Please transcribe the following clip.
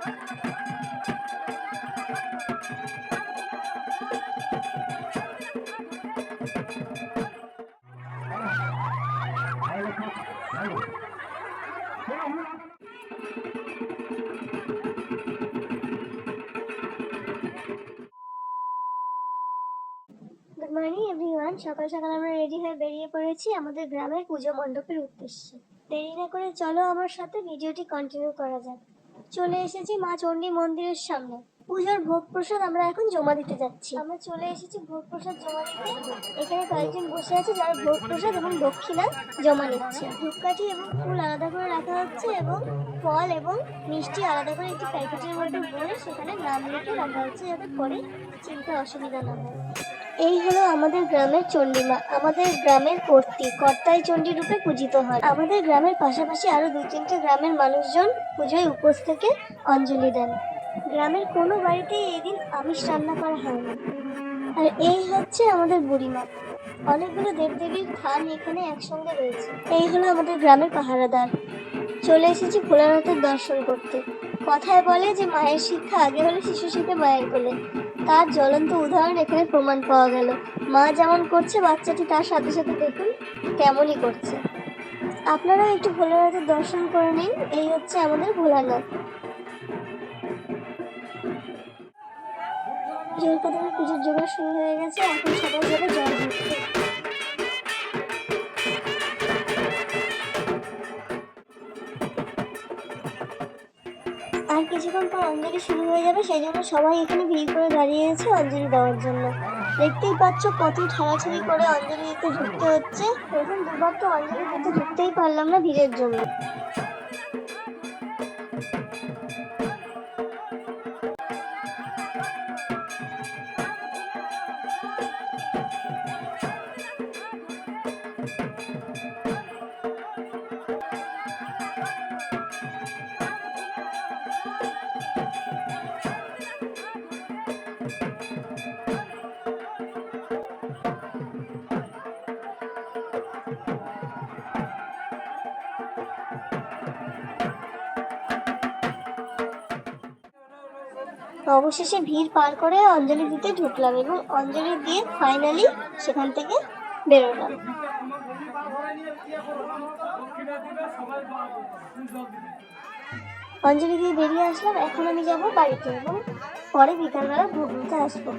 Good morning everyone. সকাল সকাল আমরা রেডি হয়ে বেরিয়ে পড়েছি আমাদের গ্রামের পুজো মণ্ডপের উদ্দেশ্যে। দেরি না করে চলো আমার সাথে ভিডিওটি কন্টিনিউ করা যাক। চলে এসেছি মা চণ্ডী মন্দিরের সামনে। পুজোর ভোগ প্রসাদ আমরা এখন জমা দিতে যাচ্ছি। আমরা চলে এসেছি ভোগ প্রসাদ জমা দিতে। এখানে কয়েকজন বসে আছে যারা ভোগ প্রসাদ এবং দক্ষিণা জমা নিচ্ছে। ধূপকাঠি এবং ফুল আলাদা করে রাখা হচ্ছে এবং ফল এবং মিষ্টি আলাদা করে একটি প্যাকেটের মধ্যে ভরে সেখানে নাম লিখে রাখা হচ্ছে যাতে পরে চিনতে অসুবিধা না হয়। এই হলো আমাদের গ্রামের চণ্ডীমা। আমাদের গ্রামের কর্তাই চণ্ডী রূপে পূজিত হয়। আমাদের গ্রামের পাশাপাশি আরো 2-3টে গ্রামের মানুষজন পুজোয় উপোস থেকে অঞ্জলি দেন। গ্রামের কোনো বাড়িতেই এই দিন আমিষ রান্না করা হয় না। আর এই হচ্ছে আমাদের বুড়িমা। অনেকগুলো দেবদেবীর থান এখানে একসঙ্গে রয়েছে। এই হলো আমাদের গ্রামের পাহারাদার। চলে এসেছি ভোলানাথের দর্শন করতে। কথায় বলে যে মায়ের শিক্ষা আগে হলে শিশু শিখে মায়ের কোলে। তার জ্বলন্ত উদাহরণ এখানে প্রমাণ পাওয়া গেল। মা যেমন করছে বাচ্চাটি তার সাথে সাথে দেখুন কেমনই করছে। আপনারাও একটু ভোলানাথের দর্শন করে নিন। এই হচ্ছে আমাদের ভোলানাথ। জোর কদমে পুজোর জোগাড় শুরু হয়ে গেছে। এখন সবাই যাবে জল ভরতে। আর কিছুক্ষণ পর অঞ্জলি শুরু হয়ে যাবে, সেই জন্য সবাই এখানে ভিড় করে দাঁড়িয়ে আছে অঞ্জলি দেওয়ার জন্য। দেখতেই পাচ্ছ কত ঠেলাঠেলি করে অঞ্জলি দিতে ঢুকতে হচ্ছে। প্রথম দুবার তো অঞ্জলি দিতে ঢুকতেই পারলাম না ভিড়ের জন্য। অবশেষে ভিড় পার করে অঞ্জলি দিতে ঢুকলাম এবং অঞ্জলি দিয়ে ফাইনালি সেখান থেকে বেরোলাম। অঞ্জলি দিয়ে বেরিয়ে আসলাম। এখন আমি যাব বাড়িতে এবং পরে বিকালবেলা ভোগ নিতে আসবো।